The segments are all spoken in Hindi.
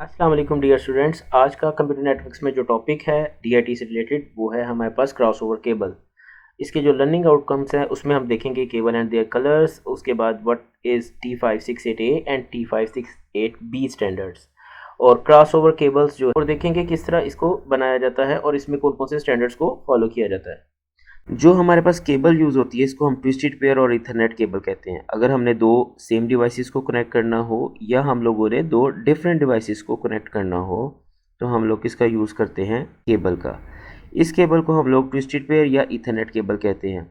अस्सलाम वालेकुम डियर स्टूडेंट्स। आज का कंप्यूटर नेटवर्क्स में जो टॉपिक है डीआईटी से रिलेटेड वो है हमारे पास क्रॉसओवर केबल। इसके जो लर्निंग आउटकम्स हैं उसमें हम देखेंगे केबल एंड देयर कलर्स, उसके बाद what is T568A and T568B standards और क्रॉसओवर केबल्स जो और देखेंगे किस तरह इसको बनाया जाता है और इसमें कौन कौन से स्टैंडर्ड्स को फॉलो किया जाता है। जो हमारे पास केबल यूज़ होती है इसको हम ट्विस्टेड पेयर और इथरनेट केबल कहते हैं। अगर हमने दो सेम डिवाइसेस को कनेक्ट करना हो या हम लोगों ने दो डिफरेंट डिवाइसेस को कनेक्ट करना हो तो हम लोग किसका यूज़ करते हैं, केबल का। इस केबल को हम लोग ट्विस्टेड पेयर या इथरनेट केबल कहते हैं।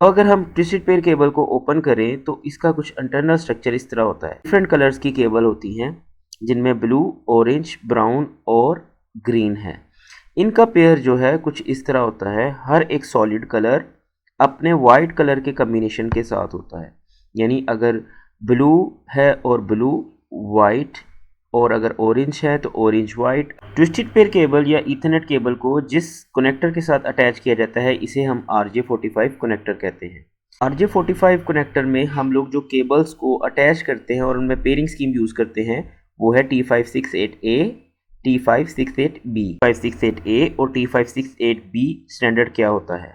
अगर हम ट्विस्टेड पेयर केबल को ओपन करें तो इसका कुछ इंटरनल स्ट्रक्चर इस तरह होता है। डिफरेंट कलर्स की केबल होती हैं जिनमें ब्लू, ऑरेंज, ब्राउन और ग्रीन है। इनका पेयर जो है कुछ इस तरह होता है। हर एक सॉलिड कलर अपने वाइट कलर के कम्बिनेशन के साथ होता है, यानी अगर ब्लू है और ब्लू वाइट और अगर ऑरेंज है तो orange white. Twisted pair cable या ईथरनेट केबल को जिस कनेक्टर के साथ अटैच किया जाता है इसे हम RJ45 कनेक्टर कहते हैं। RJ45 कनेक्टर में हम लोग जो केबल्स को अटैच करते हैं और उनमें पेयरिंग स्कीम यूज़ करते हैं वो है T568A, T568B। 568A और T568B स्टैंडर्ड क्या होता है।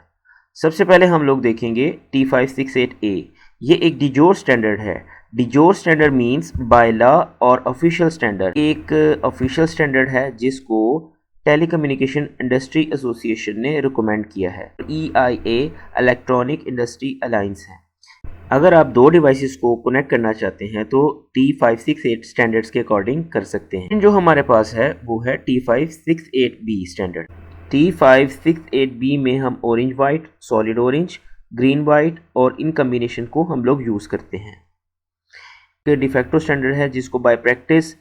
सबसे पहले हम लोग देखेंगे T568A। ये एक डिजोर स्टैंडर्ड है। डिजोर स्टैंडर्ड मींस बाय लॉ और ऑफिशियल स्टैंडर्ड। एक ऑफिशियल स्टैंडर्ड है जिसको टेलीकम्युनिकेशन इंडस्ट्री एसोसिएशन ने रिकमेंड किया है। EIA इलेक्ट्रॉनिक इंडस्ट्री अलायंस है। अगर आप दो डिवाइसेस को कनेक्ट करना चाहते हैं तो T568 स्टैंडर्ड्स के अकॉर्डिंग कर सकते हैं। जो हमारे पास है वो है T568B स्टैंडर्ड। T568B में हम orange white, solid orange, green white और इन कम्बिनेशन को हम लोग यूज़ करते हैं। ये डिफेक्टो स्टैंडर्ड है जिसको बाय प्रैक्टिस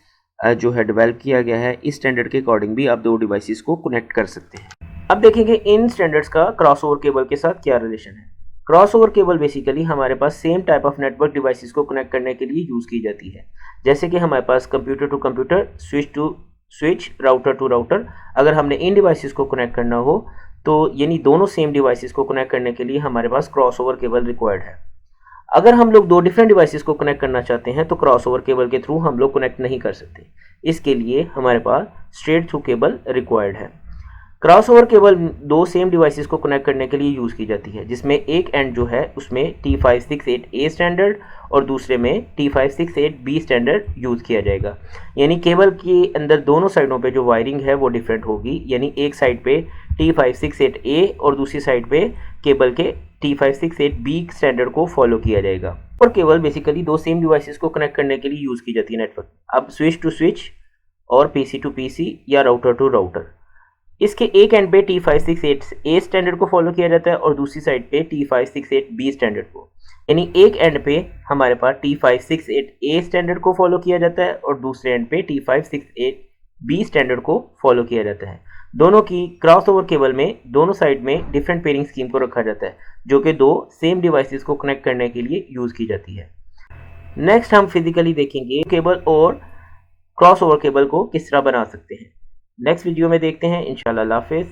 जो है डेवलप किया गया है। इस स्टैंडर्ड के अकॉर्डिंग भी आप दो डिवाइसेस को कनेक्ट कर सकते हैं। अब देखेंगे इन स्टैंडर्ड्स का क्रॉसओवर केबल के साथ क्या रिलेशन है। क्रॉसओवर केबल बेसिकली हमारे पास same type of network devices को कनेक्ट करने के लिए यूज़ की जाती है। जैसे कि हमारे पास computer to computer, switch to switch, router to router. अगर हमने इन डिवाइसेस को कनेक्ट करना हो तो यानी दोनों सेम डिवाइसेस को कनेक्ट करने के लिए हमारे पास क्रॉसओवर केबल रिक्वायर्ड है। अगर हम लोग दो डिफरेंट डिवाइसेस को कनेक्ट करना चाहते हैं तो क्रॉसओवर केबल के थ्रू हम लोग कनेक्ट नहीं कर सकते। इसके लिए हमारे पास स्ट्रेट थ्रू केबल रिक्वायर्ड है। क्रॉसओवर केबल दो सेम डिवाइसेस को कनेक्ट करने के लिए यूज़ की जाती है, जिसमें एक एंड जो है उसमें T568A स्टैंडर्ड और दूसरे में T568B स्टैंडर्ड यूज़ किया जाएगा। यानी केबल के अंदर दोनों साइडों पे जो वायरिंग है वो डिफरेंट होगी, यानी एक साइड पे T568A और दूसरी साइड पे केबल के T568B स्टैंडर्ड को फॉलो किया जाएगा। और केबल बेसिकली दो सेम डिवाइसेस को कनेक्ट करने के लिए यूज़ की जाती है नेटवर्क। अब स्विच टू स्विच और PC टू PC या राउटर टू राउटर। इसके एक एंड पे T568A स्टैंडर्ड को फॉलो किया जाता है और दूसरी साइड पे T568B स्टैंडर्ड को। यानी एक एंड पे हमारे पास T568A स्टैंडर्ड को फॉलो किया जाता है और दूसरे एंड पे T568B स्टैंडर्ड को फॉलो किया जाता है। दोनों की क्रॉसओवर केबल में दोनों साइड में डिफरेंट पेयरिंग स्कीम को रखा जाता है जो कि दो सेम डिवाइसेस को कनेक्ट करने के लिए यूज़ की जाती है। नेक्स्ट हम फिजिकली देखेंगे केबल और क्रॉसओवर केबल को किस तरह बना सकते हैं। नेक्स्ट वीडियो में देखते हैं इंशाल्लाह। अल्लाह हाफिज़।